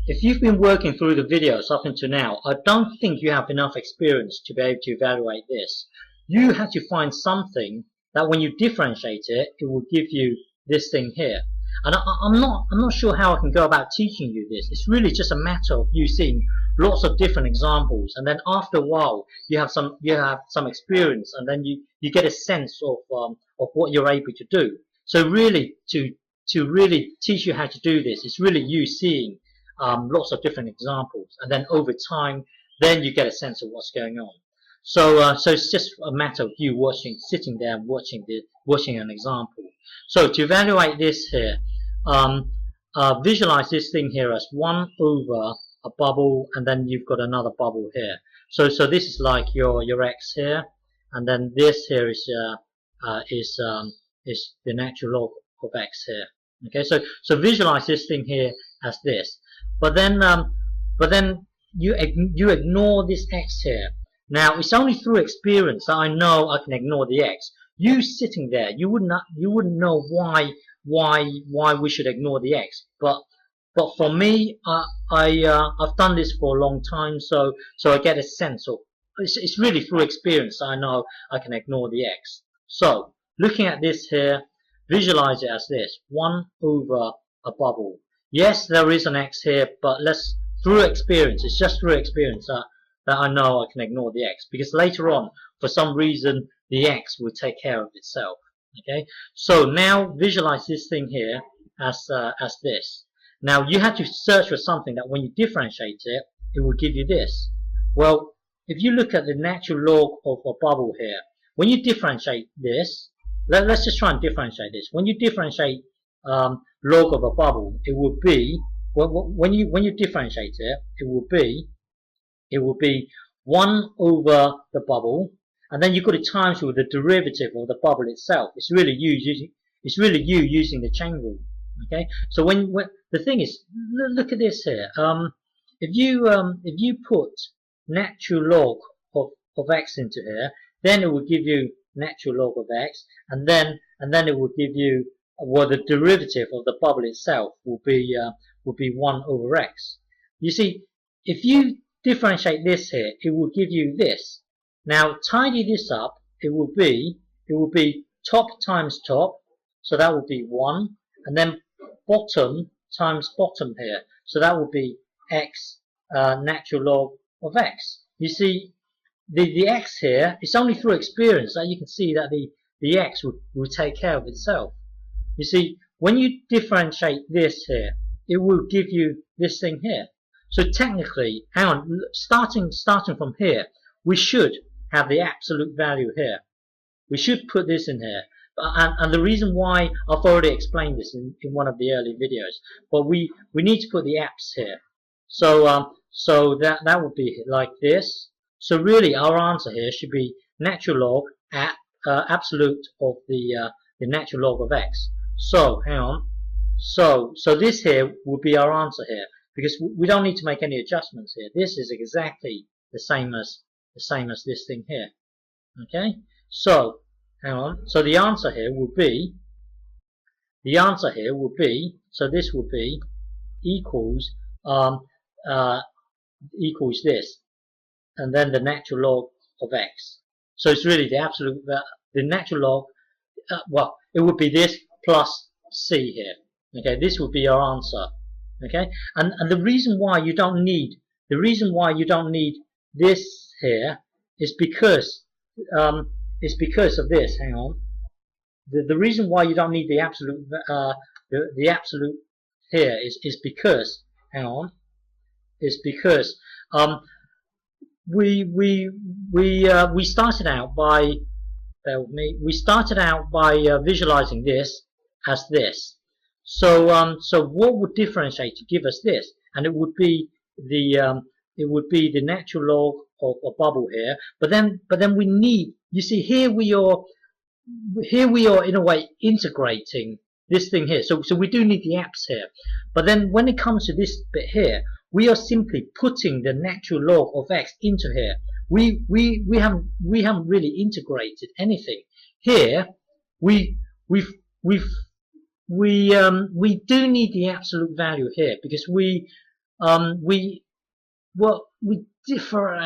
if you've been working through the videos up until now, I don't think you have enough experience to be able to evaluate this. You have to find something that when you differentiate it, it will give you this thing here. And I'm not sure how I can go about teaching you this. It's really just a matter of you seeing lots of different examples, and then after a while you have some experience, and then you get a sense of what you're able to do. So really, to really teach you how to do this, it's really you seeing lots of different examples, and then over time, then you get a sense of what's going on. So it's just a matter of you sitting there and watching an example. So to evaluate this here, visualize this thing here as 1 over a bubble, and then you've got another bubble here. So this is like your x here, and then this here is the natural log of x here. Okay, so visualize this thing here as this, but then you ignore this x here. Now it's only through experience that I know I can ignore the x. You sitting there, you wouldn't know why we should ignore the x. But for me, I've done this for a long time, so I get a sense of it's really through experience that I know I can ignore the x. So looking at this here, visualize it as this: 1 over a bubble. Yes, there is an x here, but through experience, it's just through experience that I know I can ignore the x, because later on, for some reason, the x will take care of itself. Okay, so now visualize this thing here as this. Now you have to search for something that when you differentiate it, it will give you this. Well, if you look at the natural log of a bubble here, when you differentiate this, let's just try and differentiate this. When you differentiate log of a bubble, it will be when you differentiate it, it will be 1 over the bubble, and then you've got to times with the derivative of the bubble itself. It's really you using the chain rule. Okay, so when the thing is, look at this here. If you put natural log of x into here, then it will give you natural log of x, and then it will give you, well, the derivative of the bubble itself will be 1 over x. You see, if you differentiate this here, it will give you this. Now tidy this up. It will be top times top, so that will be 1, and then bottom times bottom here, so that will be x natural log of x. You see, the x here, it's only through experience that you can see that the x will take care of itself. You see, when you differentiate this here, it will give you this thing here. So technically, hang on, starting from here, we should have the absolute value here. We should put this in here. And the reason why, I've already explained this in one of the early videos, but we need to put the apps here. So that would be like this. So really our answer here should be natural log at absolute of the natural log of x. So hang on. So this here would be our answer here, because we don't need to make any adjustments here. This is exactly the same as this thing here. Okay? So hang on. So the answer here will be so this will be equals equals this, and then the natural log of x. So it's really the absolute, the natural log, well, it would be this plus c here. Okay, this would be our answer. Okay, and the reason why you don't need this here is because of this. Hang on. The reason why you don't need the absolute the absolute here is because, hang on, is because we started out by, bear with me, we started out by visualizing this as this. So what would differentiate to give us this? And it would be the natural log of a bubble here. But then we need, you see, here we are in a way integrating this thing here. So we do need the apps here. But then when it comes to this bit here, we are simply putting the natural log of x into here. We haven't really integrated anything. Here we do need the absolute value here, because we we well we differ.